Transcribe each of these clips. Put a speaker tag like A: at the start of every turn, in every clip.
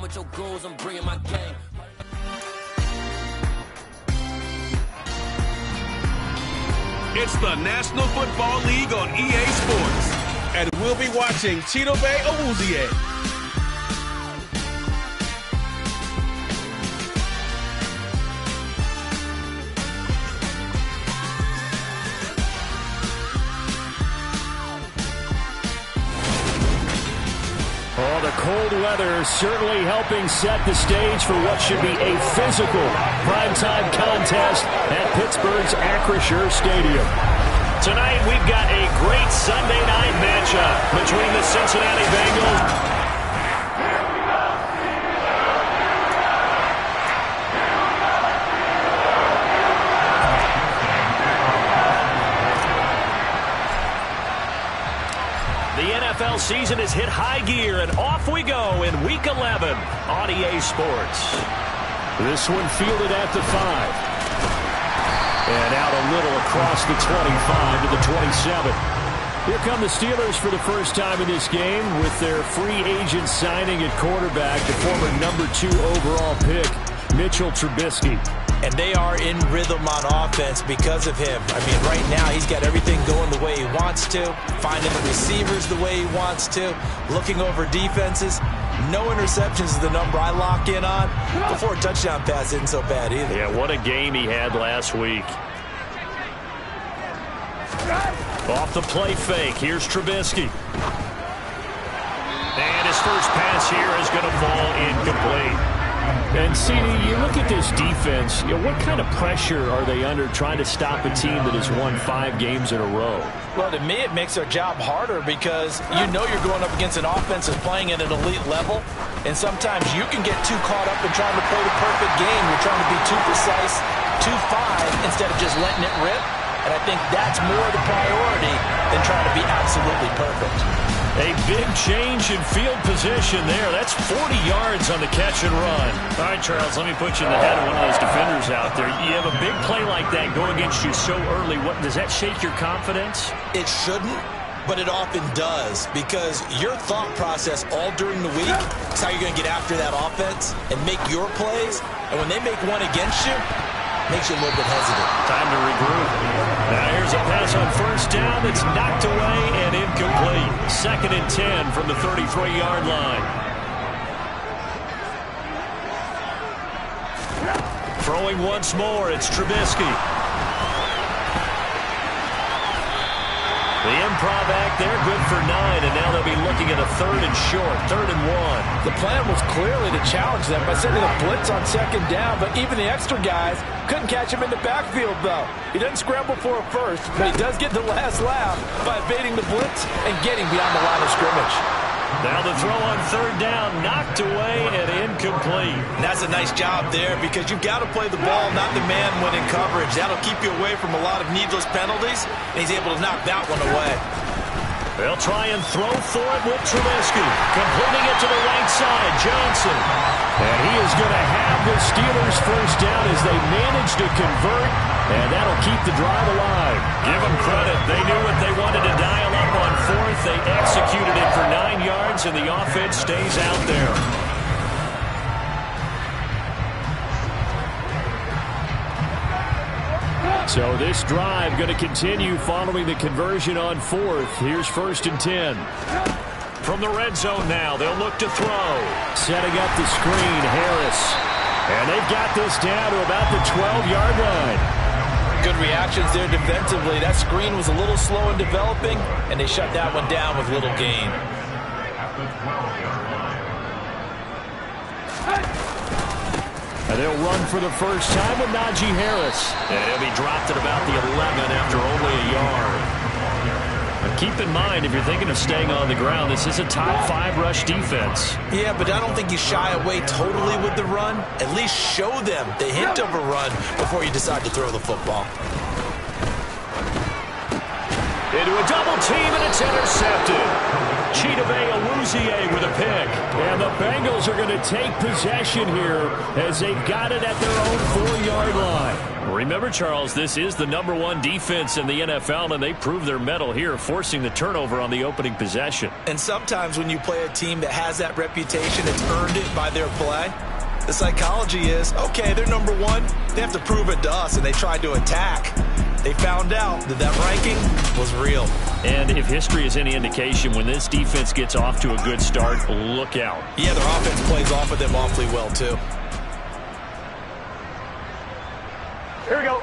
A: with your goals, I'm bringing my gang.
B: It's the National Football League on EA Sports. And we'll be watching Chidobe Awuzie.
C: Oh, the cold weather certainly helping set the stage for what should be a physical primetime contest at Pittsburgh's Acrisure Stadium. Tonight, we've got a great Sunday night matchup between the Cincinnati Bengals. The NFL season has hit high gear, and off we go in Week 11 on EA Sports. This one fielded at the 5. And out a little across the 25 to the 27. Here come the Steelers for the first time in this game with their free agent signing at quarterback, the former #2 overall pick, Mitchell Trubisky.
D: And they are in rhythm on offense because of him. I mean, right now he's got everything going the way he wants to, finding the receivers the way he wants to, looking over defenses. No interceptions is the number I lock in on. Before a touchdown pass isn't so bad either.
C: Yeah, what a game he had last week. Off the play fake, here's Trubisky. And his first pass here is going to fall incomplete. And, CD, you look at this defense, what kind of pressure are they under trying to stop a team that has won 5 games in a row?
D: Well, to me, it makes their job harder because you know you're going up against an offense that's playing at an elite level, and sometimes you can get too caught up in trying to play the perfect game. You're trying to be too precise, too fine, instead of just letting it rip, and I think that's more the priority than trying to be absolutely perfect.
C: A big change in field position there. That's 40 yards on the catch and run. All right, Charles, let me put you in the head of one of those defenders out there. You have a big play like that go against you so early. Does that shake your confidence?
D: It shouldn't, but it often does because your thought process all during the week is how you're going to get after that offense and make your plays. And when they make one against you, it makes you a little bit hesitant.
C: Time to regroup. Now here's a pass on first down that's knocked away and incomplete. 2nd and 10 from the 33-yard line. Throwing once more, it's Trubisky. The improv act there, good for 9, and now they'll be looking at a 3rd and short, 3rd and 1.
D: The plan was clearly to challenge them by sending a blitz on 2nd down, but even the extra guys couldn't catch him in the backfield, though. He doesn't scramble for a first, but he does get the last laugh by evading the blitz and getting beyond the line of scrimmage.
C: Now the throw on 3rd down, knocked away and incomplete.
D: And that's a nice job there because you've got to play the ball, not the man when in coverage. That'll keep you away from a lot of needless penalties, and he's able to knock that one away.
C: They'll try and throw for it with Trubisky. Completing it to the right side, Johnson. And he is going to have the Steelers first down as they manage to convert, and that'll keep the drive alive. Give them credit. They knew what they wanted to dial up on 4th. They executed it for 9 yards, and the offense stays out there. So this drive going to continue following the conversion on 4th. Here's 1st and 10. From the red zone now, they'll look to throw. Setting up the screen, Harris. And they've got this down to about the 12-yard line.
D: Good reactions there defensively. That screen was a little slow in developing, and they shut that one down with little gain.
C: And they'll run for the first time with Najee Harris. And he'll be dropped at about the 11 after only a yard. But keep in mind, if you're thinking of staying on the ground, this is a top 5 rush defense.
D: Yeah, but I don't think you shy away totally with the run. At least show them the hint of a run before you decide to throw the football.
C: Into a double team, and it's intercepted. Chidobe Awuzie with a pick. And the Bengals are going to take possession here as they've got it at their own 4-yard line. Remember, Charles, this is the #1 defense in the NFL, and they prove their mettle here, forcing the turnover on the opening possession.
D: And sometimes when you play a team that has that reputation, it's earned it by their play. The psychology is, okay, they're #1. They have to prove it to us, and they tried to attack. They found out that that ranking was real.
C: And if history is any indication, when this defense gets off to a good start, look out.
D: Yeah, their offense plays off of them awfully well, too.
E: Here we go.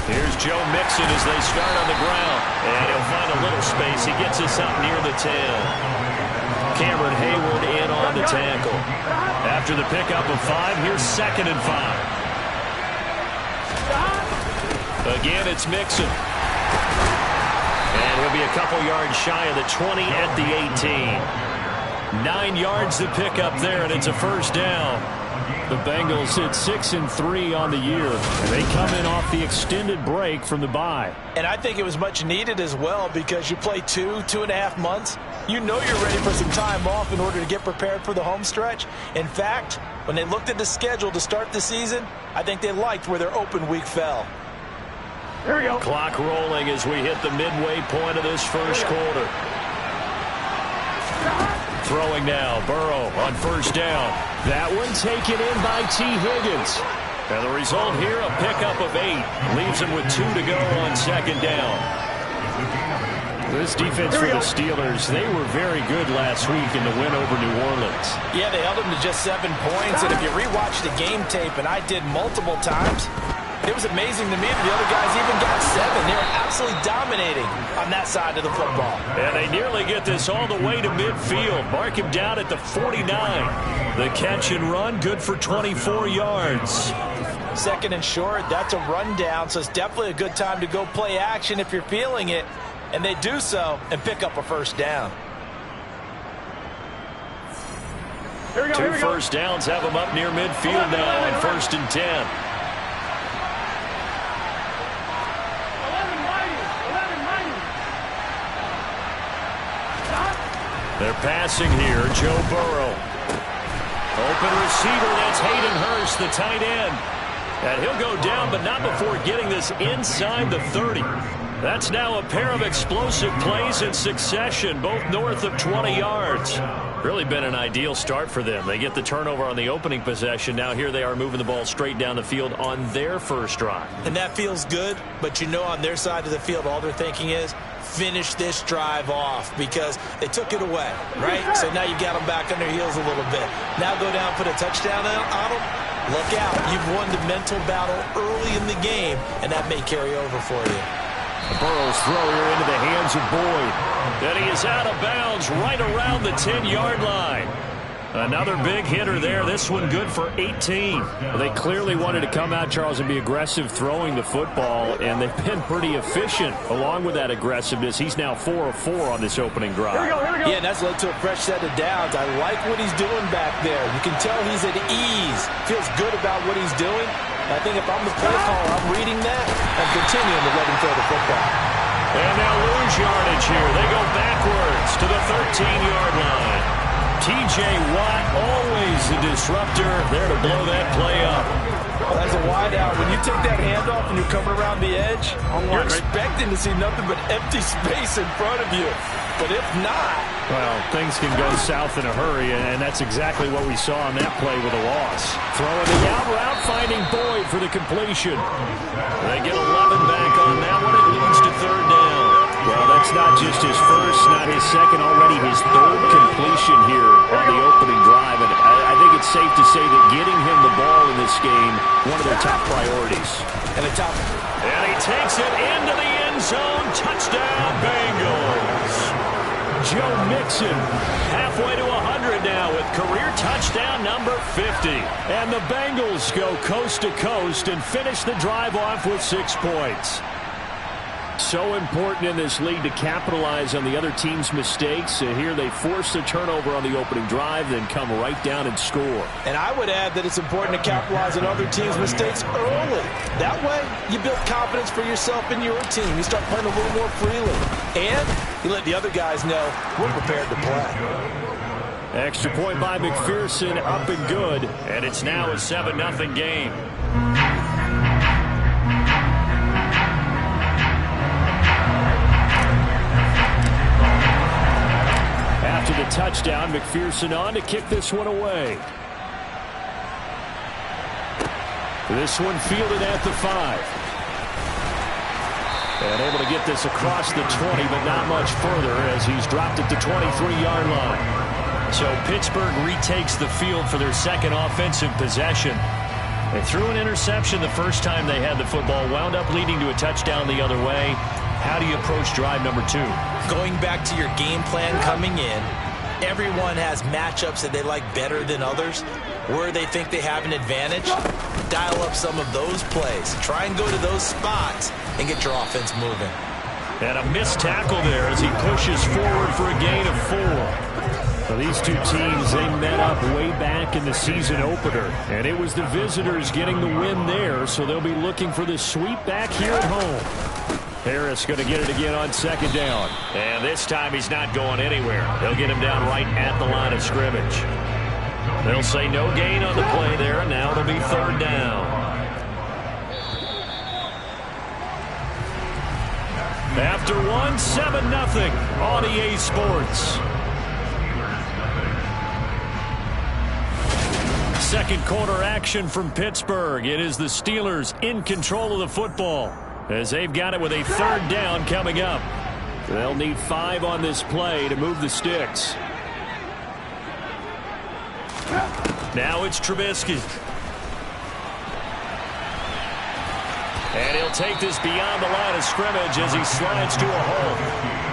C: Here's Joe Mixon as they start on the ground. And he'll find a little space. He gets us up near the 10. Cameron Hayward in on the tackle. After the pickup of 5, here's 2nd and 5. Again, it's Mixon. And he'll be a couple yards shy of the 20 at the 18. 9 yards to pick up there, and it's a first down. The Bengals sit 6-3 on the year, and they come in off the extended break from the bye.
D: And I think it was much needed as well, because you play 2.5 months. You know you're ready for some time off in order to get prepared for the home stretch. In fact, when they looked at the schedule to start the season, I think they liked where their open week fell.
E: Here we go.
C: Clock rolling as we hit the midway point of this first quarter. Throwing now, Burrow on first down. That one taken in by T. Higgins. And the result here, a pickup of 8. Leaves him with 2 to go on 2nd down. This defense for the Steelers, they were very good last week in the win over New Orleans.
D: Yeah, they held them to just 7 points. And if you rewatch the game tape, and I did multiple times, it was amazing to me that the other guys even got 7. They were absolutely dominating on that side of the football.
C: And they nearly get this all the way to midfield. Mark him down at the 49. The catch and run, good for 24 yards.
D: 2nd and short, that's a rundown, so it's definitely a good time to go play action if you're feeling it. And they do so and pick up a first down.
E: Here we go.
C: 2 first downs have them up near midfield now on 1st and 10. They're passing here. Joe Burrow. Open receiver. That's Hayden Hurst, the tight end. And he'll go down, but not before getting this inside the 30. That's now a pair of explosive plays in succession, both north of 20 yards. Really been an ideal start for them. They get the turnover on the opening possession. Now here they are moving the ball straight down the field on their first drive.
D: And that feels good, but you know on their side of the field, all they're thinking is, finish this drive off, because they took it away, right? So now you got them back on their heels a little bit. Now go down, put a touchdown on them. Look out. You've won the mental battle early in the game, and that may carry over for you.
C: Burrow's throw here into the hands of Boyd. Then he is out of bounds right around the 10-yard line. Another big hitter there. This one good for 18.
F: Well, they clearly wanted to come out, Charles, and be aggressive throwing the football, and they've been pretty efficient along with that aggressiveness. He's now 4 of 4 on this opening drive.
E: Here we go.
D: Yeah, and that's led to a fresh set of downs. I like what he's doing back there. You can tell he's at ease. Feels good about what he's doing. I think if I'm the play caller, I'm reading that and continuing to let him throw the football.
C: And they'll lose yardage here. They go backwards to the 13-yard line. T.J. Watt, always the disruptor, there to blow that play up.
D: Well, as a wideout, when you take that handoff and you're coming around the edge, you're expecting to see nothing but empty space in front of you. But if not...
F: Well, things can go south in a hurry, and that's exactly what we saw on that play with a loss.
C: Throwing the out route, finding Boyd for the completion. They get 11 back on that one. It leads to 3rd down.
F: Well, that's not just his first, not his second, already his 3rd completion here on the opening drive. And I think it's safe to say that getting him the ball in this game, one of their top priorities.
D: And
C: he takes it into the end zone. Touchdown, Bengals. Joe Mixon halfway to 100 now with career touchdown number 50.
F: And the Bengals go coast to coast and finish the drive off with 6 points.
C: So important in this league to capitalize on the other team's mistakes. Here they force the turnover on the opening drive, then come right down and score.
D: And I would add that it's important to capitalize on other teams' mistakes early. That way, you build confidence for yourself and your team. You start playing a little more freely. And you let the other guys know we're prepared to play.
C: Extra point by McPherson, up and good. And it's now a 7-0 game. After the touchdown, McPherson on to kick this one away. This one fielded at the 5. And able to get this across the 20, but not much further as he's dropped it to 23-yard line. So Pittsburgh retakes the field for their second offensive possession. They threw an interception the first time they had the football, wound up leading to a touchdown the other way. How do you approach drive number 2?
D: Going back to your game plan coming in, everyone has matchups that they like better than others. Where they think they have an advantage, dial up some of those plays. Try and go to those spots and get your offense moving.
C: And a missed tackle there as he pushes forward for a gain of 4. So these two teams, they met up way back in the season opener. And it was the visitors getting the win there, so they'll be looking for the sweep back here at home. Harris going to get it again on second down. And this time he's not going anywhere. They'll get him down right at the line of scrimmage. They'll say no gain on the play there, and now it'll be third down. After one, 7-0 on EA Sports. Second quarter action from Pittsburgh. It is the Steelers in control of the football as they've got it with a third down coming up. They'll need 5 on this play to move the sticks. Now it's Trubisky. And he'll take this beyond the line of scrimmage as he slides to a hole.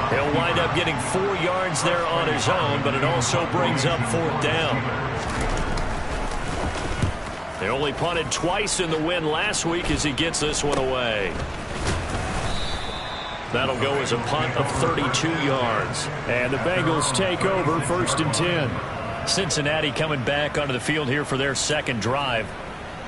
C: He'll wind up getting 4 yards there on his own, but it also brings up fourth down. They only punted twice in the win last week as he gets this one away. That'll go as a punt of 32 yards. And the Bengals take over 1st and 10. Cincinnati coming back onto the field here for their second drive.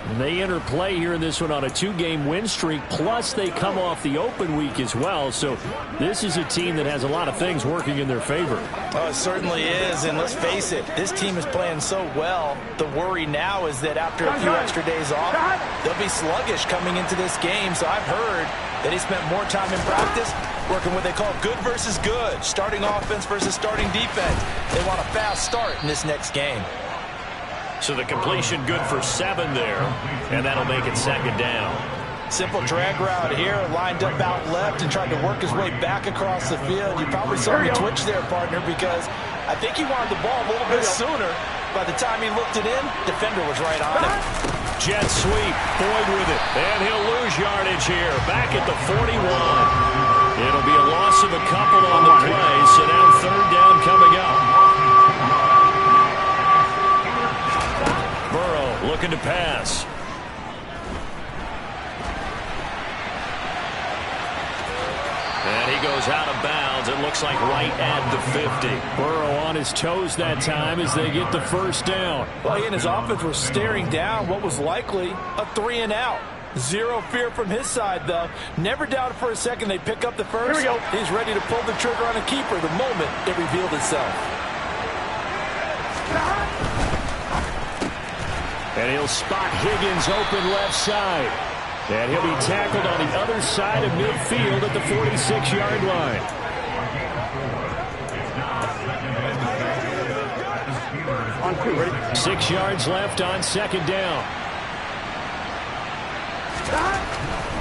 C: And they enter play here in this one on a 2-game win streak, plus they come off the open week as well. So this is a team that has a lot of things working in their favor.
D: Oh, it certainly is, and let's face it, this team is playing so well. The worry now is that after a few extra days off, they'll be sluggish coming into this game. So I've heard that he spent more time in practice working what they call good versus good, starting offense versus starting defense. They want a fast start in this next game.
C: So the completion good for 7 there, and that'll make it second down.
D: Simple drag route here, lined up out left and tried to work his way back across the field. You probably saw me twitch there, partner, because I think he wanted the ball a little bit sooner. By the time he looked it in, defender was right on him.
C: Jet sweep, Boyd with it, and he'll lose yardage here, back at the 41. It'll be a loss of a couple on the play, so now third down coming up. Burrow looking to pass. And he goes out of bounds. It looks like right at the 50. Burrow on his toes that time as they get the first down.
D: Well, he and his offense were staring down what was likely a 3-and-out. Zero fear from his side, though. Never doubted for a second they'd pick up the first.
E: Here we go.
D: He's ready to pull the trigger on a keeper the moment it revealed itself.
C: And he'll spot Higgins open left side. And he'll be tackled on the other side of midfield at the 46-yard line.
E: On 2, ready?
C: 6 yards left on second down.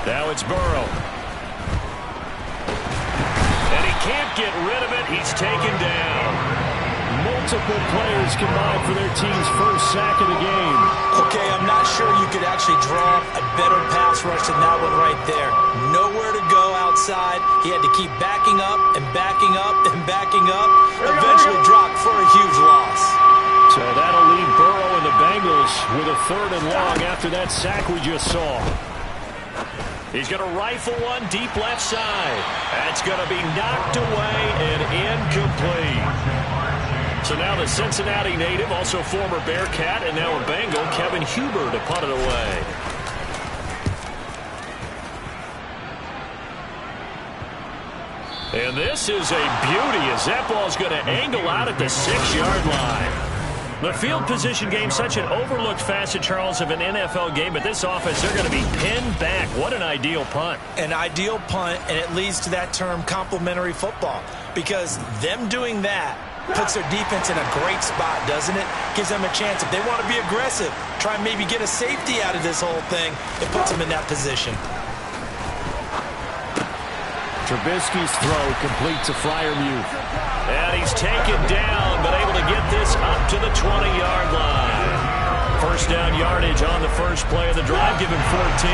C: Now it's Burrow. And he can't get rid of it. He's taken down. Multiple players combined for their team's first sack of the game.
D: Okay, I'm not sure you could actually draw a better pass rush than that one right there. Nowhere to go outside. He had to keep backing up and backing up and backing up. Eventually dropped for a huge loss.
C: So that'll leave Burrow and the Bengals with a 3rd and long after that sack we just saw. He's going to rifle one deep left side. That's going to be knocked away and incomplete. So now the Cincinnati native, also former Bearcat, and now a Bengal, Kevin Huber, to punt it away. And this is a beauty as that ball's going to angle out at the 6-yard line. The field position game, such an overlooked facet, Charles, of an NFL game, but this offense, they're going to be pinned back. What an ideal punt.
D: An ideal punt, and it leads to that term complementary football, because them doing that puts their defense in a great spot, doesn't it? Gives them a chance. If they want to be aggressive, try and maybe get a safety out of this whole thing, it puts them in that position.
C: Trubisky's throw complete to Freiermuth. And he's taken down, but able to get this up to the 20-yard line. First down yardage on the first play of the drive, given 14.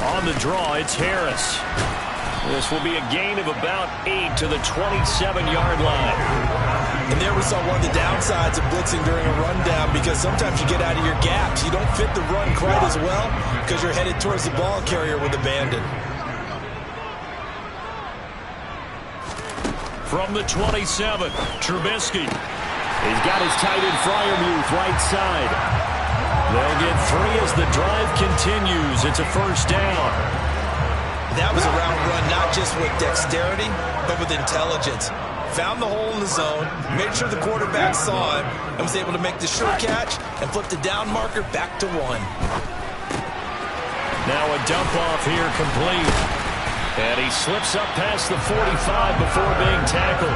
C: On the draw, it's Harris. This will be a gain of about 8 to the 27-yard line.
D: And there we saw one of the downsides of blitzing during a rundown, because sometimes you get out of your gaps. You don't fit the run quite as well because you're headed towards the ball carrier with abandon.
C: From the 27, Trubisky. He's got his tight end Freiermuth right side. They'll get 3 as the drive continues. It's a first down.
D: That was a round run, not just with dexterity, but with intelligence. Found the hole in the zone, made sure the quarterback saw it, and was able to make the sure catch and flip the down marker back to 1.
C: Now a dump off here complete. And he slips up past the 45 before being tackled.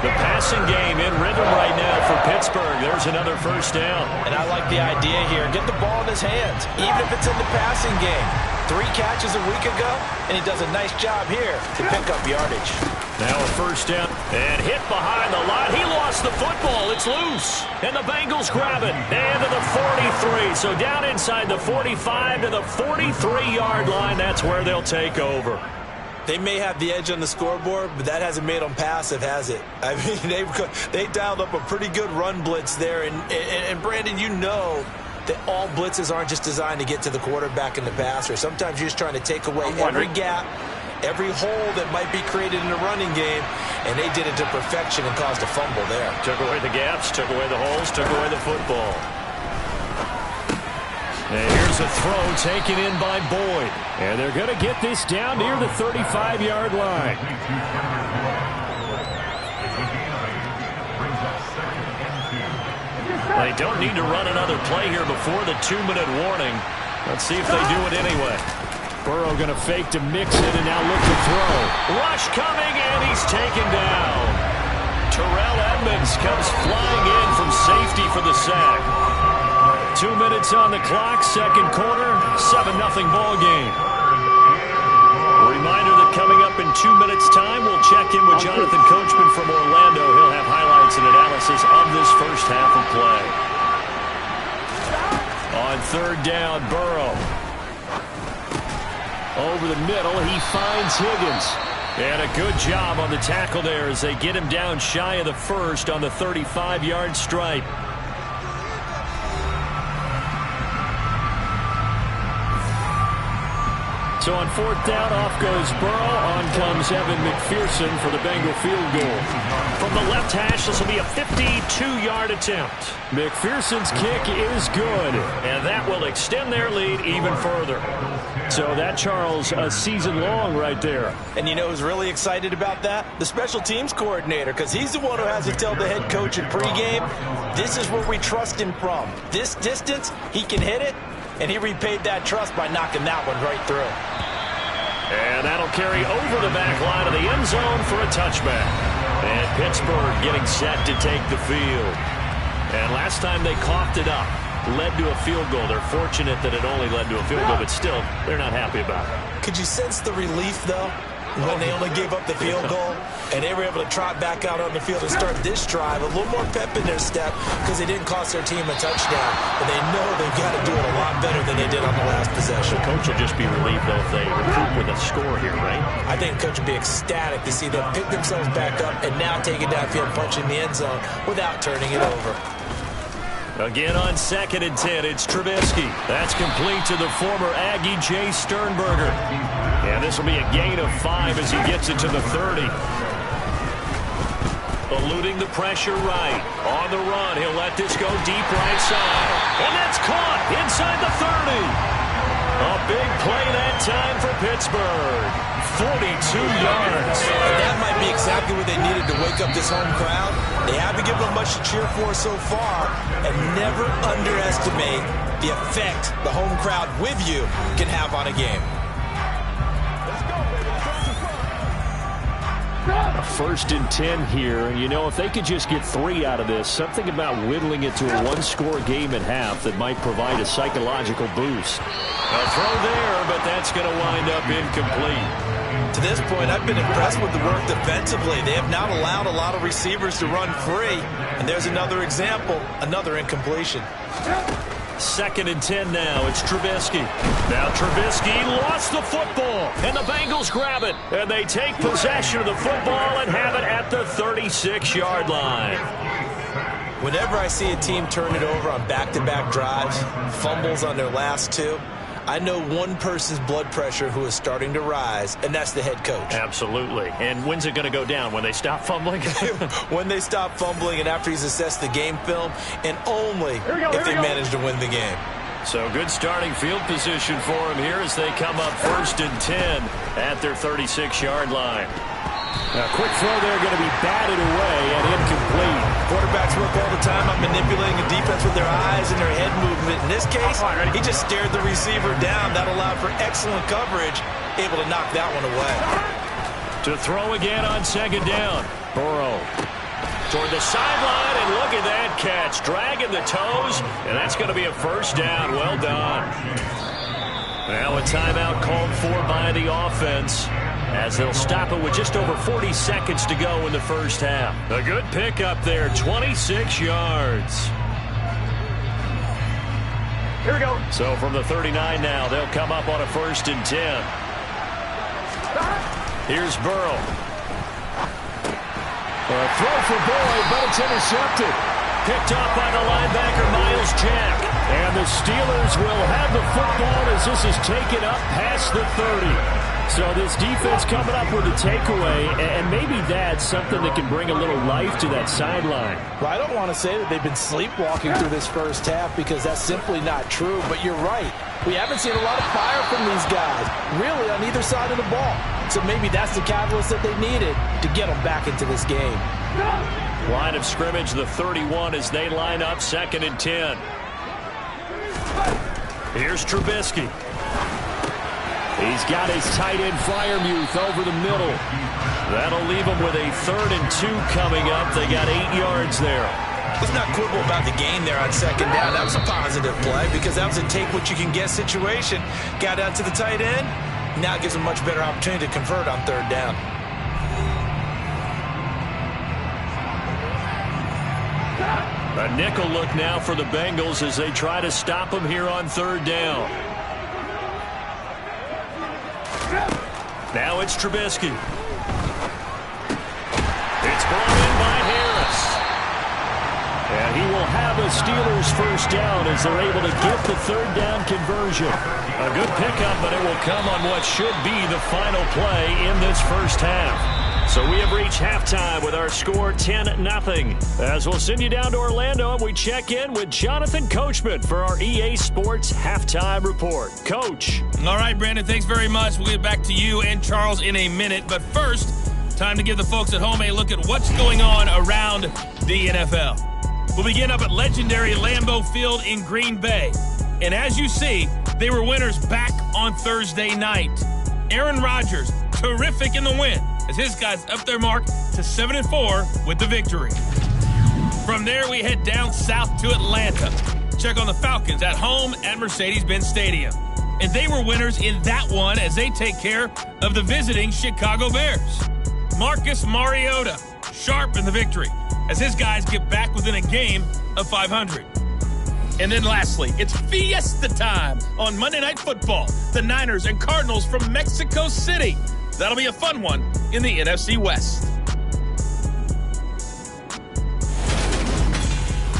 C: The passing game in rhythm right now for Pittsburgh. There's another first down.
D: And I like the idea here. Get the ball in his hands, even if it's in the passing game. 3 catches a week ago, and he does a nice job here to pick up yardage.
C: Now a first down, and hit behind the line. He lost the football. It's loose. And the Bengals grab it. And to the 43. So down inside the 45 to the 43-yard line. That's where they'll take over.
D: They may have the edge on the scoreboard, but that hasn't made them passive, has it? I mean, they dialed up a pretty good run blitz there. And Brandon, you know that all blitzes aren't just designed to get to the quarterback and the passer. Sometimes you're just trying to take away every gap, every hole that might be created in the running game, and they did it to perfection and caused a fumble there.
C: Took away the gaps, took away the holes, took away the football. And here's a throw taken in by Boyd. And they're going to get this down near the 35-yard line. They don't need to run another play here before the 2-minute warning. Let's see if they do it anyway. Burrow going to fake to mix it and now look to throw. Rush coming, and he's taken down. Terrell Edmunds comes flying in from safety for the sack. 2 minutes on the clock, second quarter, 7-0 ball game. A reminder that coming up in 2 minutes' time, we'll check in with Jonathan Coachman from Orlando. He'll have highlights and analysis of this first half of play. On third down, Burrow. Over the middle, he finds Higgins. And a good job on the tackle there as they get him down shy of the first on the 35-yard stripe. So on fourth down, off goes Burrow. On comes Evan McPherson for the Bengal field goal. From the left hash, this will be a 52-yard attempt. McPherson's kick is good, and that will extend their lead even further. So that, Charles, a season long right there.
D: And you know who's really excited about that? The special teams coordinator, because he's the one who has to tell the head coach in pregame, this is where we trust him from. This distance, he can hit it, and he repaid that trust by knocking that one right through.
C: And that'll carry over the back line of the end zone for a touchback. And Pittsburgh getting set to take the field. And last time they coughed it up, led to a field goal. They're fortunate that it only led to a field goal, but still, they're not happy about it.
D: Could you sense the relief, though, when they only gave up the field goal and they were able to trot back out on the field and start this drive, a little more pep in their step because they didn't cost their team a touchdown, but they know they've got to do it a lot better than they did on the last possession.
C: The coach will just be relieved, though, if they recoup with a score here, right?
D: I think the coach will be ecstatic to see them pick themselves back up and now take it downfield, punch in the end zone without turning it over.
C: Again on 2nd and 10, it's Trubisky. That's complete to the former Aggie, Jay Sternberger. And this will be a gain of 5 as he gets it to the 30. Eluding the pressure right. On the run, he'll let this go deep right side. And that's caught inside the 30. A big play that time for Pittsburgh. 42 yards.
D: And that might be exactly what they needed to wake up this home crowd. They haven't given them much to cheer for so far. And never underestimate the effect the home crowd with you can have on a game.
C: A 1st and 10 here, and you know, if they could just get 3 out of this, something about whittling it to a one-score game at half that might provide a psychological boost. A throw there, but that's going to wind up incomplete.
D: To this point, I've been impressed with the work defensively. They have not allowed a lot of receivers to run free, and there's another example, another incompletion.
C: 2nd and 10 now. It's Trubisky. Now Trubisky lost the football, and the Bengals grab it. And they take possession of the football and have it at the 36-yard line.
D: Whenever I see a team turn it over on back-to-back drives, fumbles on their last 2, I know one person's blood pressure who is starting to rise, and that's the head coach.
C: Absolutely. And when's it going to go down? When they stop fumbling?
D: When they stop fumbling and after he's assessed the game film, and only if they manage to win the game.
C: So good starting field position for him here as they come up 1st and 10 at their 36-yard line. Now, quick throw there, going to be batted away and incomplete.
D: Quarterbacks work all the time on manipulating a defense with their eyes and their head movement. In this case, he just stared the receiver down. That allowed for excellent coverage, able to knock that one away.
C: To throw again on 2nd down. Burrow toward the sideline, and look at that catch. Dragging the toes, and that's going to be a 1st down. Well done. Now a timeout called for by the offense, as they'll stop it with just over 40 seconds to go in the 1st half. A good pickup there, 26 yards.
E: Here we go.
C: So from the 39 now, they'll come up on a 1st and 10. Here's Burrow. A throw for Boyd, but it's intercepted. Picked off by the linebacker, Myles Jack. And the Steelers will have the football as this is taken up past the 30. So this defense coming up with a takeaway, and maybe that's something that can bring a little life to that sideline.
D: Well, I don't want to say that they've been sleepwalking through this 1st half because that's simply not true, but you're right. We haven't seen a lot of fire from these guys, really, on either side of the ball. So maybe that's the catalyst that they needed to get them back into this game.
C: Line of scrimmage, the 31 as they line up 2nd and 10. Here's Trubisky. He's got his tight end Freiermuth over the middle. That'll leave him with a 3rd and 2 coming up. They got 8 yards there.
D: Let's not quibble about the gain there on 2nd down. That was a positive play because that was a take-what-you-can-get situation. Got out to the tight end. Now gives them a much better opportunity to convert on 3rd down.
C: A nickel look now for the Bengals as they try to stop him here on 3rd down. Now it's Trubisky. It's brought in by Harris. And he will have a Steelers 1st down as they're able to get the 3rd down conversion. A good pickup, but it will come on what should be the final play in this 1st half. So we have reached halftime with our score 10-0. As we'll send you down to Orlando and we check in with Jonathan Coachman for our EA Sports Halftime Report. Coach.
G: All right, Brandon, thanks very much. We'll get back to you and Charles in a minute. But first, time to give the folks at home a look at what's going on around the NFL. We'll begin up at legendary Lambeau Field in Green Bay. And as you see, they were winners back on Thursday night. Aaron Rodgers, terrific in the win, as his guys up their mark to 7-4 with the victory. From there, we head down south to Atlanta. Check on the Falcons at home at Mercedes-Benz Stadium. And they were winners in that one as they take care of the visiting Chicago Bears. Marcus Mariota, sharp in the victory, as his guys get back within a game of 500. And then lastly, it's fiesta time on Monday Night Football. The Niners and Cardinals from Mexico City. That'll be a fun one in the NFC West.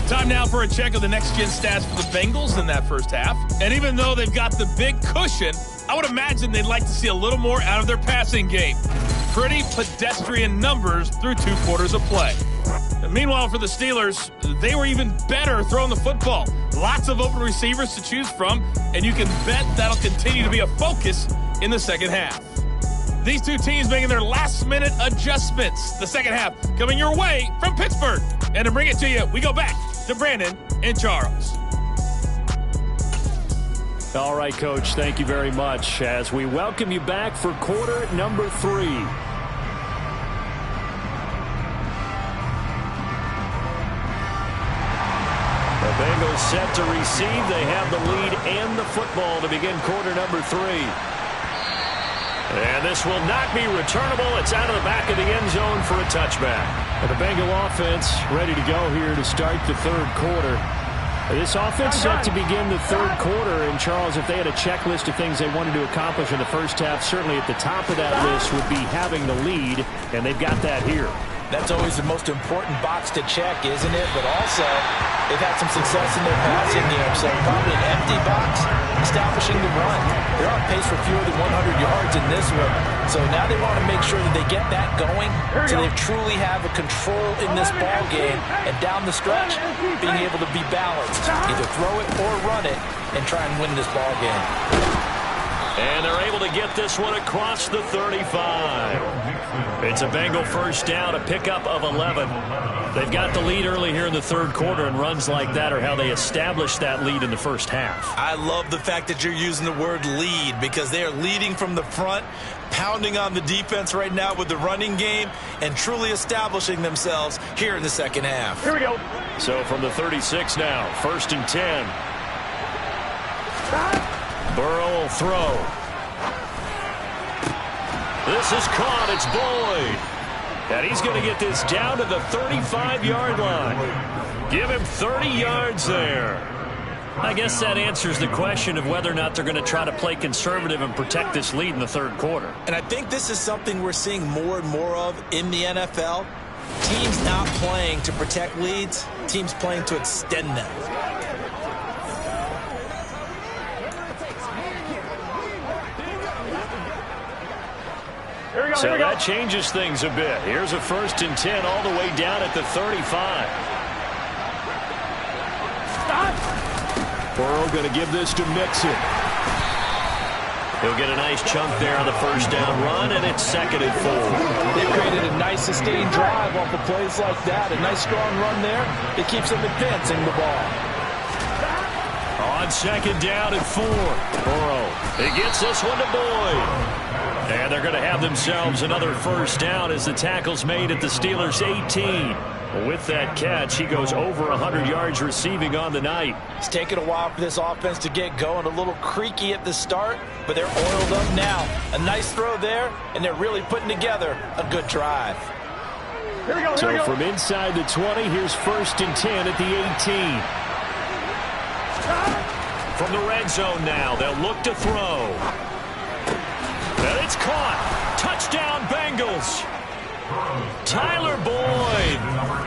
G: Time now for a check of the next-gen stats for the Bengals in that first half. And even though they've got the big cushion, I would imagine they'd like to see a little more out of their passing game. Pretty pedestrian numbers through 2 quarters of play. And meanwhile, for the Steelers, they were even better throwing the football. Lots of open receivers to choose from, and you can bet that'll continue to be a focus in the second half. These two teams making their last-minute adjustments. The second half coming your way from Pittsburgh. And to bring it to you, we go back to Brandon and Charles.
C: All right, Coach, thank you very much as we welcome you back for quarter number 3. The Bengals set to receive. They have the lead and the football to begin quarter number 3. And this will not be returnable. It's out of the back of the end zone for a touchback. And the Bengal offense ready to go here to start the third quarter. This offense set to begin the third quarter. And, Charles, if they had a checklist of things they wanted to accomplish in the first half, certainly at the top of that list would be having the lead, and they've got that here.
D: That's always the most important box to check, isn't it? But also, they've had some success in their passing game, so probably an empty box, establishing the run. They're on pace for fewer than 100 yards in this one, so now they want to make sure that they get that going so they truly have a control in this ball game, and down the stretch, being able to be balanced, either throw it or run it, and try and win this ball game.
C: And they're able to get this one across the 35. It's a Bengal first down, a pickup of 11. They've got the lead early here in the third quarter, and runs like that are how they established that lead in the first half.
D: I love the fact that you're using the word lead because they are leading from the front, pounding on the defense right now with the running game, and truly establishing themselves here in the second half.
E: Here we go.
C: So from the 36 now, 1st and 10. Burrow will throw. This is caught. It's Boyd. And he's going to get this down to the 35-yard line. Give him 30 yards there. I guess that answers the question of whether or not they're going to try to play conservative and protect this lead in the third quarter.
D: And I think this is something we're seeing more and more of in the NFL. Teams not playing to protect leads, teams playing to extend them.
C: So that changes things a bit. Here's a 1st and 10 all the way down at the 35. Burrow going to give this to Mixon. He'll get a nice chunk there on the first down run, and it's 2nd and 4.
D: They've created a nice sustained drive off of plays like that. A nice strong run there. It keeps them advancing the ball.
C: On 2nd down and 4. Burrow. He gets this one to Boyd. And they're going to have themselves another first down as the tackle's made at the Steelers' 18. With that catch, he goes over 100 yards receiving on the night.
D: It's taken a while for this offense to get going. A little creaky at the start, but they're oiled up now. A nice throw there, and they're really putting together a good drive.
E: Here we go,
C: so from inside the 20, here's 1st and 10 at the 18. From the red zone now, they'll look to throw. And it's caught. Touchdown, Bengals. Tyler Boyd,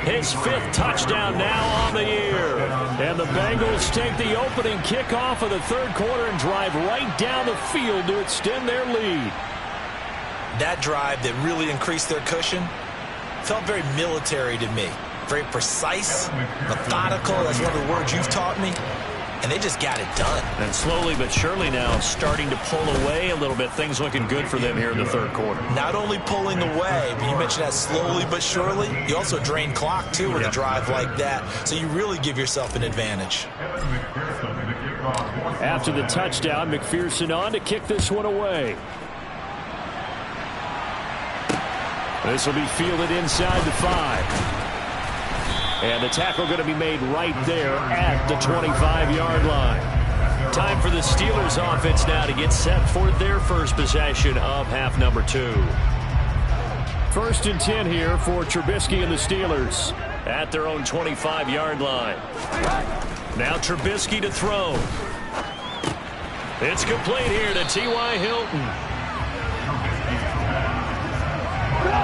C: his 5th touchdown now on the year. And the Bengals take the opening kickoff of the third quarter and drive right down the field to extend their lead.
D: That drive that really increased their cushion felt very military to me. Very precise, methodical. That's one of the words you've taught me. And they just got it done.
C: And slowly but surely now starting to pull away a little bit. Things looking good for them here in the third quarter.
D: Not only pulling away, but you mentioned that slowly but surely. You also drain clock, too, with a drive like that. So you really give yourself an advantage.
C: After the touchdown, McPherson on to kick this one away. This will be fielded inside the 5. And the tackle going to be made right there at the 25-yard line. Time for the Steelers offense now to get set for their first possession of half number 2. 1st and 10 here for Trubisky and the Steelers at their own 25-yard line. Now Trubisky to throw. It's complete here to T.Y. Hilton.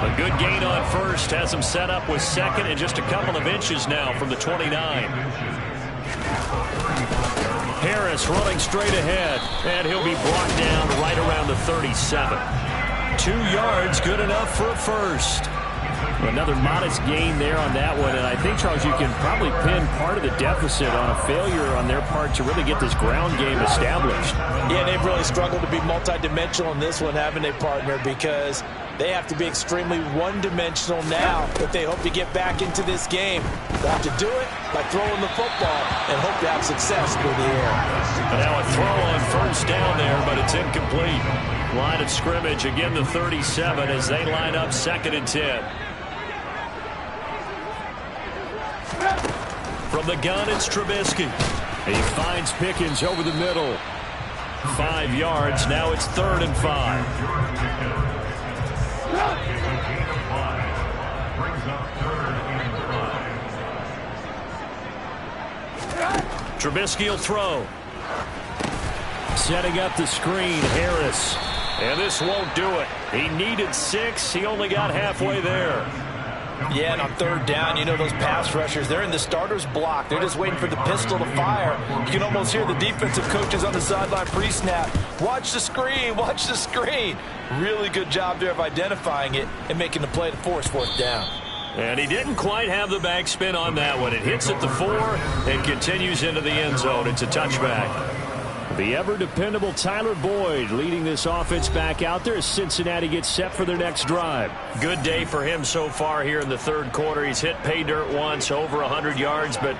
C: A good gain on first. Has him set up with second and just a couple of inches now from the 29. Harris running straight ahead. And he'll be brought down right around the 37. 2 yards, good enough for a first. Another modest gain there on that one, and I think, Charles, you can probably pin part of the deficit on a failure on their part to really get this ground game established.
D: Yeah, they've really struggled to be multidimensional in this one, haven't they, partner, because they have to be extremely one-dimensional now if they hope to get back into this game. They have to do it by throwing the football and hope to have success through the air.
C: Now a throw on first down there, but it's incomplete. Line of scrimmage, again the 37 as they line up 2nd and 10. From the gun, it's Trubisky. He finds Pickens over the middle. 5 yards. Now it's 3rd and 5. Trubisky will throw. Setting up the screen, Harris. And this won't do it. He needed 6. He only got halfway there.
D: Yeah, and on 3rd down, you know those pass rushers, they're in the starter's block. They're just waiting for the pistol to fire. You can almost hear the defensive coaches on the sideline pre-snap. Watch the screen, watch the screen. Really good job there of identifying it and making the play to force 4th down.
C: And he didn't quite have the backspin on that one. It hits at the 4 and continues into the end zone. It's a touchback. The ever-dependable Tyler Boyd leading this offense back out there as Cincinnati gets set for their next drive. Good day for him so far here in the 3rd quarter. He's hit pay dirt once, over 100 yards, but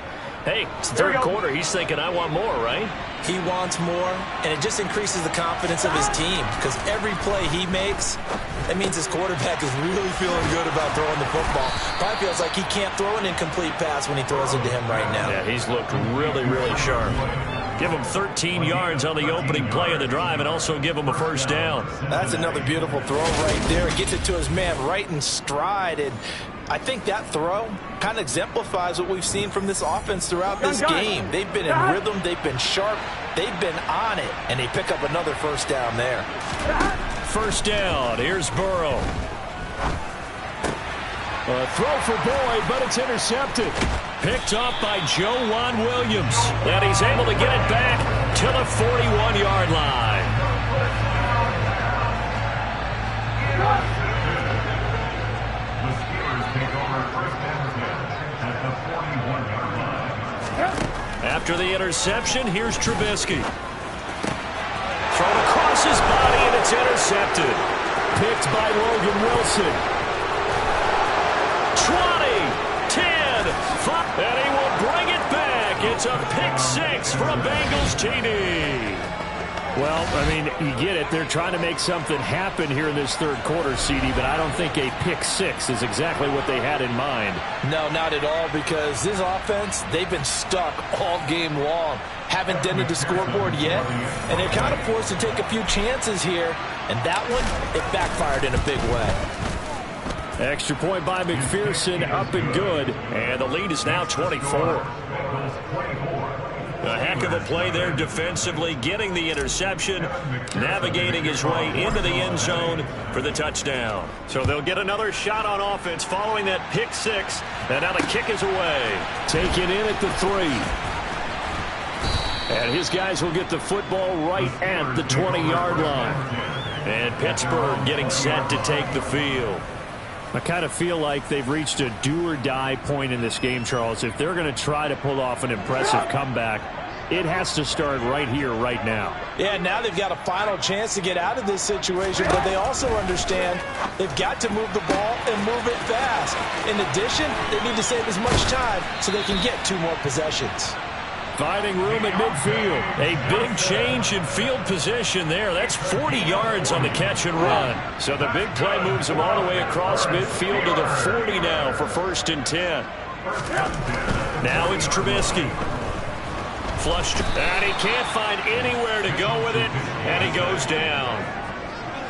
C: hey, it's the 3rd quarter. He's thinking, I want more, right?
D: He wants more, and it just increases the confidence of his team because every play he makes, that means his quarterback is really feeling good about throwing the football. Probably feels like he can't throw an incomplete pass when he throws it to him right now.
C: Yeah, he's looked really, really sharp. Give him 13 yards on the opening play of the drive and also give him a 1st down.
D: That's another beautiful throw right there. It gets it to his man right in stride. And I think that throw kind of exemplifies what we've seen from this offense throughout this game. They've been in rhythm. They've been sharp. They've been on it. And they pick up another 1st down there.
C: 1st down. Here's Burrow. A throw for Boyd, but it's intercepted. Picked off by Joejuan Williams. And he's able to get it back to the 41-yard line.
E: The Steelers take over 1st and 10 at the 41-yard line.
C: After the interception, here's Trubisky. Thrown across his body, and it's intercepted. Picked by Logan Wilson. 20, 10, 5, and he will bring it back. It's a pick 6 for a Bengals TD. Well, I mean, you get it. They're trying to make something happen here in this 3rd quarter, CD, but I don't think a pick 6 is exactly what they had in mind.
D: No, not at all, because this offense, they've been stuck all game long. Haven't dented the scoreboard yet, and they're kind of forced to take a few chances here, and that one, it backfired in a big way.
C: Extra point by McPherson, up and good. And the lead is now 24. A heck of a play there defensively, getting the interception, navigating his way into the end zone for the touchdown. So they'll get another shot on offense following that pick 6. And now the kick is away. Taken in at the 3. And his guys will get the football right at the 20-yard line. And Pittsburgh getting set to take the field. I kind of feel like they've reached a do-or-die point in this game, Charles. If they're going to try to pull off an impressive comeback, it has to start right here, right now.
D: Yeah, now they've got a final chance to get out of this situation, but they also understand they've got to move the ball and move it fast. In addition, they need to save as much time so they can get 2 more possessions.
C: Finding room at midfield. A big change in field position there. That's 40 yards on the catch and run. So the big play moves them all the way across midfield to the 40 now for 1st and 10. Now it's Trubisky. Flushed. And he can't find anywhere to go with it. And he goes down.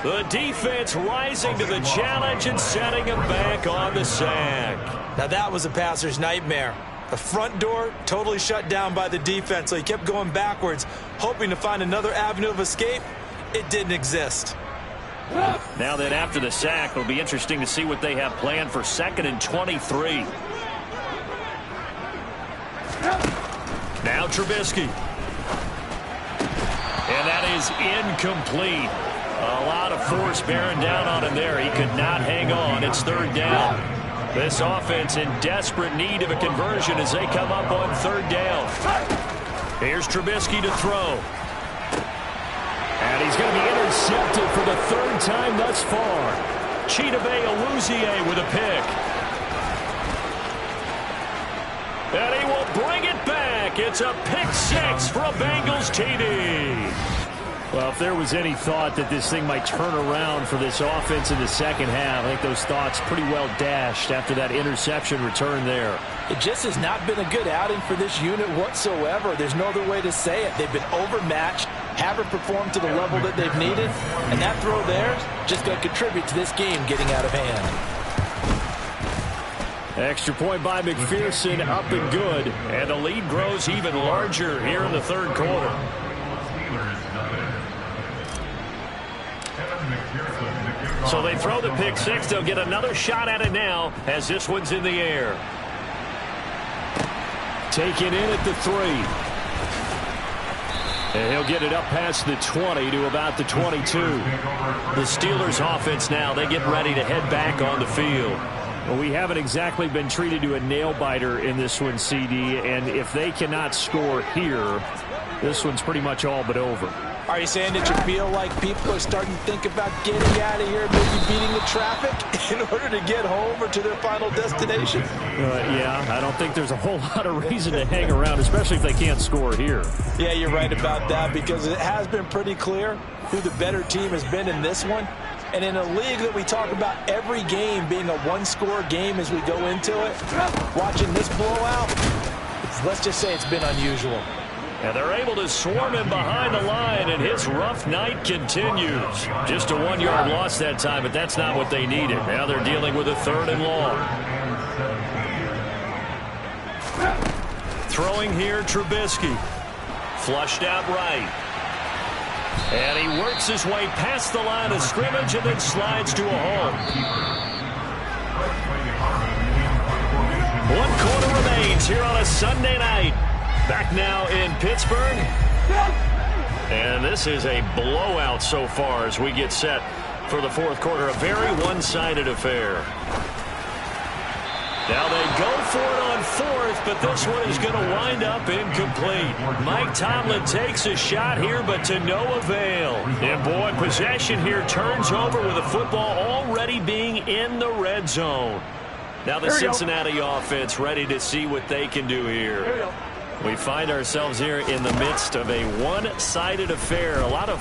C: The defense rising to the challenge and setting him back on the sack.
D: Now that was a passer's nightmare. The front door totally shut down by the defense, so he kept going backwards, hoping to find another avenue of escape. It didn't exist.
C: Now then, after the sack, it'll be interesting to see what they have planned for 2nd and 23. Now Trubisky. And that is incomplete. A lot of force bearing down on him there. He could not hang on. It's 3rd down. This offense in desperate need of a conversion as they come up on 3rd down. Here's Trubisky to throw. And he's going to be intercepted for the 3rd time thus far. Chidobe Awuzie with a pick. And he will bring it back. It's a pick 6 for a Bengals TD. Well, if there was any thought that this thing might turn around for this offense in the second half, I think those thoughts pretty well dashed after that interception return there.
D: It just has not been a good outing for this unit whatsoever. There's no other way to say it. They've been overmatched, haven't performed to the level that they've needed, and that throw there is just going to contribute to this game getting out of hand.
C: Extra point by McPherson, up and good, and the lead grows even larger here in the 3rd quarter. So they throw the pick 6. They'll get another shot at it now as this one's in the air. Taken in at the 3. And he'll get it up past the 20 to about the 22. The Steelers offense now, they get ready to head back on the field. Well, we haven't exactly been treated to a nail-biter in this one, CD, and if they cannot score here, this one's pretty much all but over.
D: Are you saying that you feel like people are starting to think about getting out of here, maybe beating the traffic in order to get home or to their final destination?
C: Yeah, I don't think there's a whole lot of reason to hang around, especially if they can't score here.
D: Yeah, you're right about that, because it has been pretty clear who the better team has been in this one. And in a league that we talk about every game being a one-score game as we go into it, watching this blowout, let's just say it's been unusual.
C: And they're able to swarm him behind the line, and his rough night continues. Just a 1-yard loss that time, but that's not what they needed. Now they're dealing with a 3rd and long. Throwing here, Trubisky. Flushed out right. And he works his way past the line of scrimmage and then slides to a home. 1 quarter remains here on a Sunday night. Back now in Pittsburgh. And this is a blowout so far as we get set for the 4th quarter. A very one-sided affair. Now they go for it on 4th, but this one is going to wind up incomplete. Mike Tomlin takes a shot here, but to no avail. And boy, possession here turns over with the football already being in the red zone. Now the Cincinnati offense ready to see what they can do here. We find ourselves here in the midst of a one-sided affair. A lot of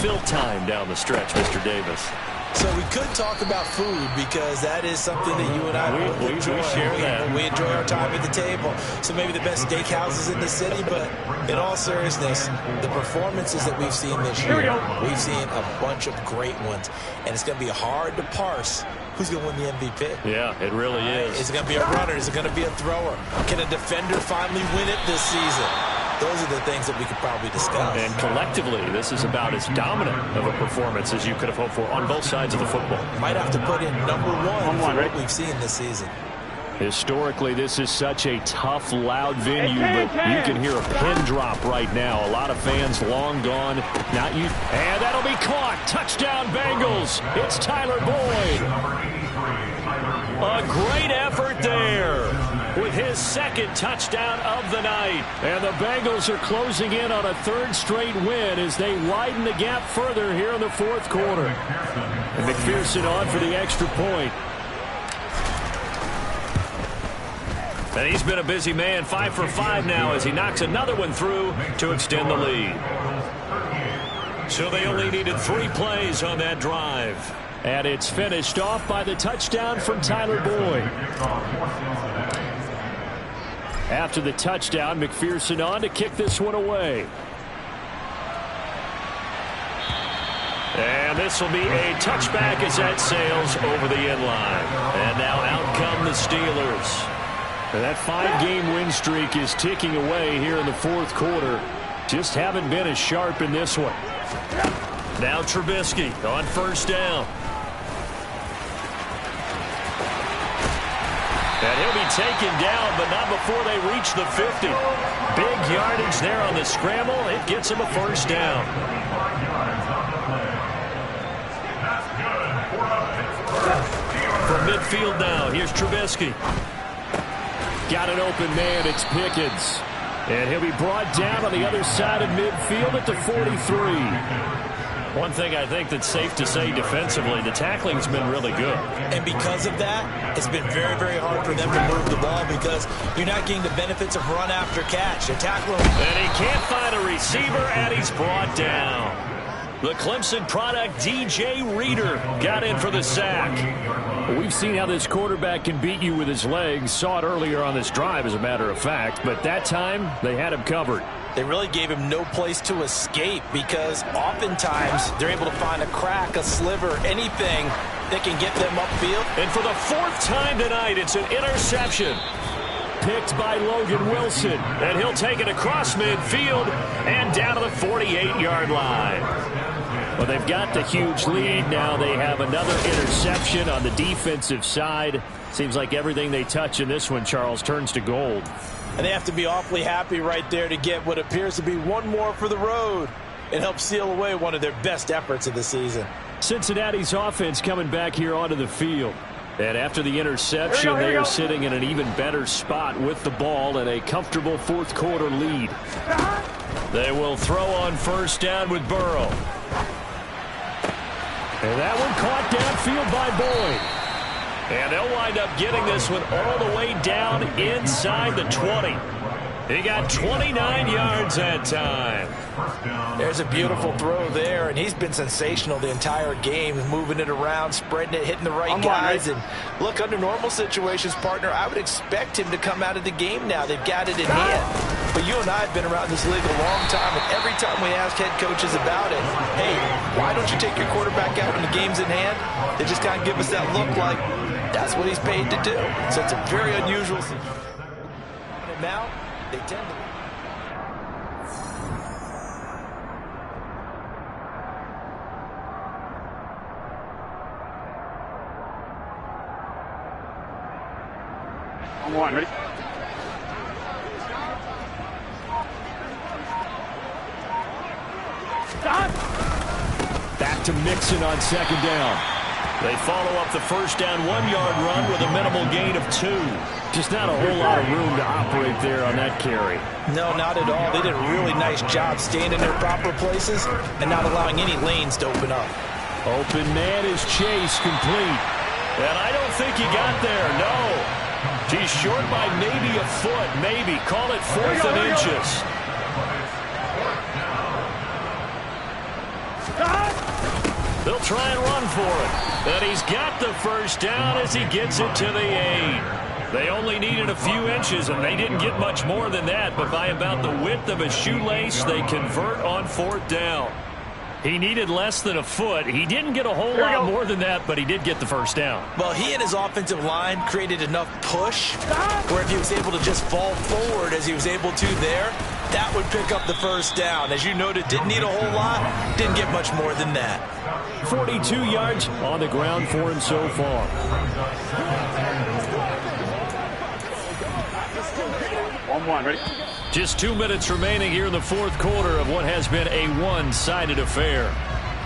C: fill time down the stretch, Mr. Davis.
D: So we could talk about food, because that is something that you and I
C: we share that.
D: We enjoy our time at the table. So maybe the best steakhouses in the city, but in all seriousness, the performances that we've seen this year, we've seen a bunch of great ones. And it's going to be hard to parse who's going to win the MVP.
C: Yeah, it really is.
D: Is it going to be a runner? Is it going to be a thrower? Can a defender finally win it this season? Those are the things that we could probably discuss.
C: And collectively, this is about as dominant of a performance as you could have hoped for on both sides of the football.
D: Might have to put in number 1 for what we've seen this season.
C: Historically, this is such a tough, loud venue, but you can hear a pin drop right now. A lot of fans long gone, not you. And that'll be caught. Touchdown, Bengals. It's Tyler Boyd. A great effort there with his 2nd touchdown of the night. And the Bengals are closing in on a 3rd straight win as they widen the gap further here in the 4th quarter. And McPherson on for the extra point. And he's been a busy man, 5 for 5 now as he knocks another one through to extend the lead. So they only needed 3 plays on that drive. And it's finished off by the touchdown from Tyler Boyd. After the touchdown, McPherson on to kick this one away. And this will be a touchback as that sails over the end line. And now out come the Steelers. That 5-game win streak is ticking away here in the fourth quarter. Just haven't been as sharp in this one. Now Trubisky on first down. And he'll be taken down, but not before they reach the 50. Big yardage there on the scramble. It gets him a first down. From midfield now, here's Trubisky. Got an open man, it's Pickens. And he'll be brought down on the other side of midfield at the 43. One thing I think that's safe to say defensively, the tackling's been really good.
D: And because of that, it's been very, very hard for them to move the ball because you're not getting the benefits of run after catch. They tackle him.
C: And he can't find a receiver, and he's brought down. The Clemson product, DJ Reader, got in for the sack. We've seen how this quarterback can beat you with his legs. Saw it earlier on this drive, as a matter of fact. But that time, they had him covered.
D: They really gave him no place to escape because oftentimes they're able to find a crack, a sliver, anything that can get them upfield.
C: And for the fourth time tonight, it's an interception. Picked by Logan Wilson. And he'll take it across midfield and down to the 48-yard line. Well, they've got the huge lead. Now they have another interception on the defensive side. Seems like everything they touch in this one, Charles, turns to gold.
D: And they have to be awfully happy right there to get what appears to be one more for the road and help seal away one of their best efforts of the season.
C: Cincinnati's offense coming back here onto the field. And after the interception, they are sitting in an even better spot with the ball and a comfortable fourth quarter lead. They will throw on first down with Burrow. And that one caught downfield by Boyd. And they'll wind up getting this one all the way down inside the 20. He got 29 yards that time.
D: There's a beautiful throw there, and he's been sensational the entire game, moving it around, spreading it, hitting the right guys. And look, under normal situations, partner, I would expect him to come out of the game now. They've got it in hand. But you and I have been around this league a long time, and every time we ask head coaches about it, hey, why don't you take your quarterback out when the game's in hand? They just kind of give us that look like that's what he's paid to do. So it's a very unusual situation. And now they tend to...
H: On one, ready?
C: Back to Mixon on second down. They follow up the first down 1-yard run with a minimal gain of 2. Just not a whole lot of room to operate there on that carry.
D: No, not at all. They did a really nice job staying in their proper places and not allowing any lanes to open up.
C: Open man is Chase, complete. And I don't think he got there, no. He's short by maybe a foot, maybe. Call it 4th and inches. They'll try and run for it. And he's got the first down as he gets it to the 8. They only needed a few inches, and they didn't get much more than that. But by about the width of a shoelace, they convert on 4th down. He needed less than a foot. He didn't get a whole lot more than that, but he did get the first down.
D: Well, he and his offensive line created enough push where if he was able to just fall forward as he was able to there, that would pick up the first down. As you noted, didn't need a whole lot, didn't get much more than that.
C: 42 yards on the ground for him so far.
H: On one, ready?
C: Just 2 minutes remaining here in the fourth quarter of what has been a one-sided affair.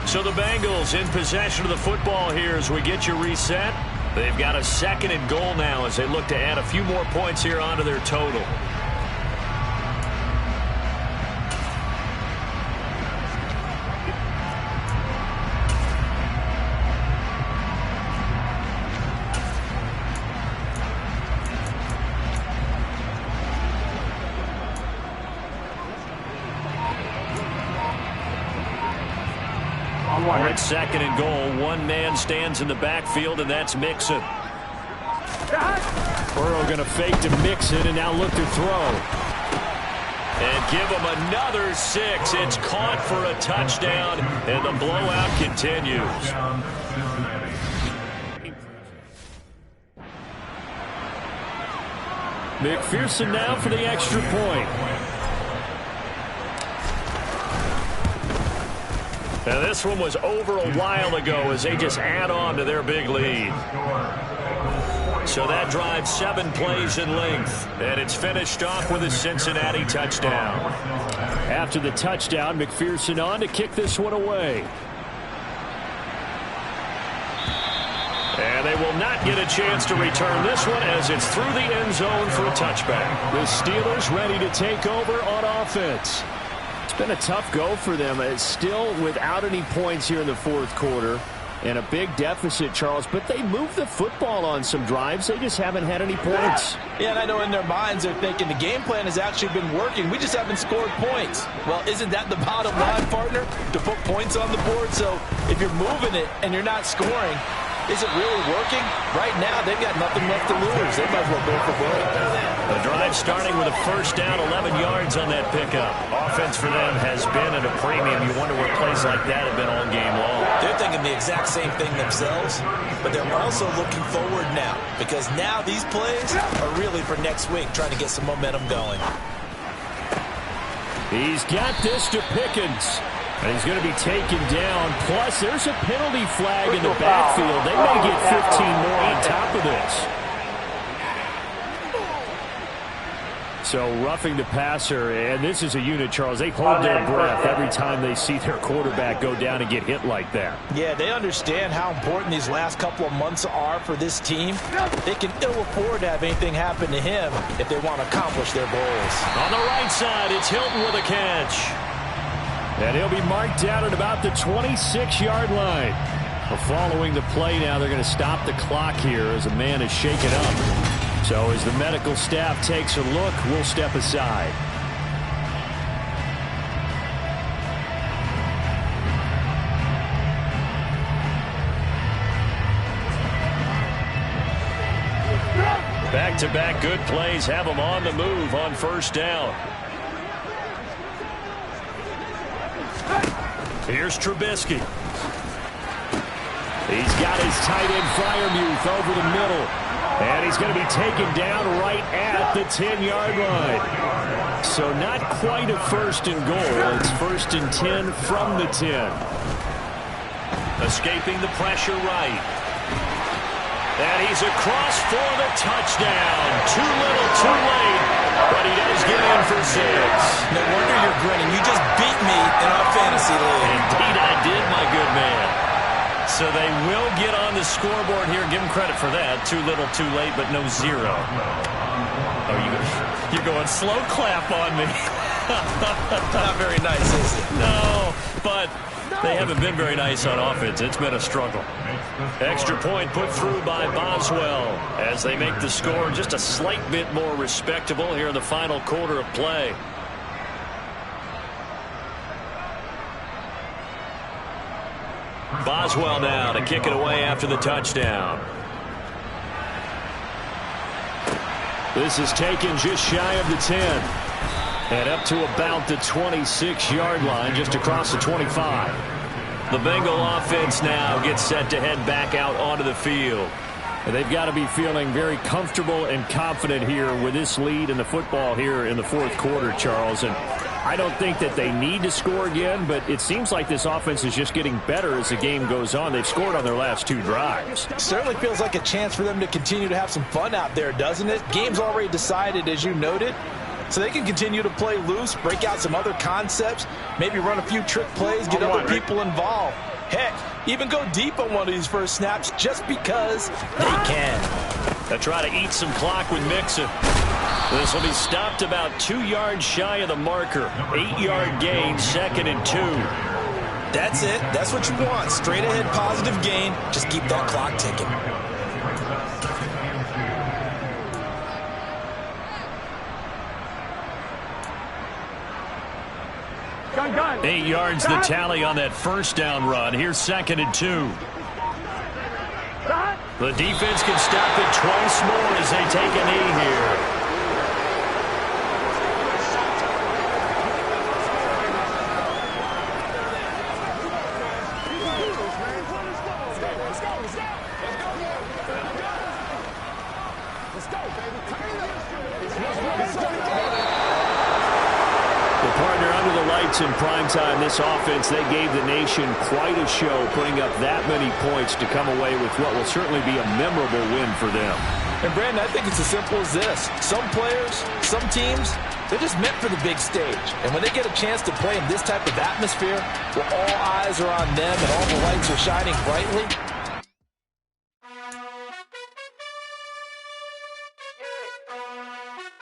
C: So the Bengals in possession of the football here as we get you reset. They've got a 2nd and goal now as they look to add a few more points here onto their total. All right, 2nd and goal. One man stands in the backfield, and that's Mixon. Burrow going to fake to Mixon, and now look to throw. And give him another 6. It's caught for a touchdown, and the blowout continues. McPherson now for the extra point. Now this one was over a while ago as they just add on to their big lead. So that drives 7 plays in length, and it's finished off with a Cincinnati touchdown. After the touchdown, McPherson on to kick this one away. And they will not get a chance to return this one as it's through the end zone for a touchback. The Steelers ready to take over on offense. It's been a tough go for them. It's still without any points here in the fourth quarter. And a big deficit, Charles, but they moved the football on some drives. They just haven't had any points.
D: Yeah, and I know in their minds they're thinking the game plan has actually been working. We just haven't scored points. Well, isn't that the bottom line, partner? To put points on the board? So if you're moving it and you're not scoring, is it really working? Right now, they've got nothing left to lose. They might as well go for broke.
C: The drive starting with a first down, 11 yards on that pickup. Offense for them has been at a premium. You wonder where plays like that have been all game long.
I: They're thinking the exact same thing themselves, but they're also looking forward now because now these plays are really for next week, trying to get some momentum going.
C: He's got this to Pickens. And he's going to be taken down. Plus, there's a penalty flag in the backfield. They may get 15 more on top of this. So roughing the passer, and this is a unit, Charles. They hold their breath every time they see their quarterback go down and get hit like that.
D: Yeah, they understand how important these last couple of months are for this team. They can ill afford to have anything happen to him if they want to accomplish their goals.
C: On the right side, it's Hilton with a catch. And he'll be marked down at about the 26-yard line. Well, following the play now, they're going to stop the clock here as a man is shaken up. So as the medical staff takes a look, we'll step aside. Back-to-back good plays have them on the move on first down. Here's Trubisky. He's got his tight end Freiermuth over the middle. And he's going to be taken down right at the 10-yard line. So not quite a first and goal. It's first and 10 from the 10. Escaping the pressure right. And he's across for the touchdown. Too little, too late. But he does get in for 6.
I: No wonder you're grinning. You just beat me in our fantasy league.
C: Indeed I did, my good man. So they will get on the scoreboard here. Give them credit for that. Too little, too late, but no 0. Oh, you're going slow clap on me.
I: Not very nice, is it?
C: No, but they haven't been very nice on offense. It's been a struggle. Extra point put through by Boswell as they make the score just a slight bit more respectable here in the final quarter of play. Boswell now to kick it away after the touchdown. This is taken just shy of the 10. And up to about the 26-yard line, just across the 25. The Bengal offense now gets set to head back out onto the field. And they've got to be feeling very comfortable and confident here with this lead in the football here in the fourth quarter, Charles. And I don't think that they need to score again, but it seems like this offense is just getting better as the game goes on. They've scored on their last 2 drives.
D: Certainly feels like a chance for them to continue to have some fun out there, doesn't it? Game's already decided, as you noted. So they can continue to play loose, break out some other concepts, maybe run a few trick plays, get other people involved. Heck, even go deep on one of these first snaps just because they can.
C: They'll try to eat some clock with Mixon. This will be stopped about 2 yards shy of the marker. 8-yard gain, 2nd and 2.
I: That's it. That's what you want. Straight ahead positive gain. Just keep that clock ticking.
C: 8 yards the tally on that first down run. Here's 2nd and 2. The defense can stop it twice more as they take a knee here. The partner under the lights in primetime, this offense, they gave the nation quite a show, putting up that many points to come away with what will certainly be a memorable win for them.
D: And, Brandon, I think it's as simple as this. Some players, some teams, they're just meant for the big stage. And when they get a chance to play in this type of atmosphere, where all eyes are on them and all the lights are shining brightly,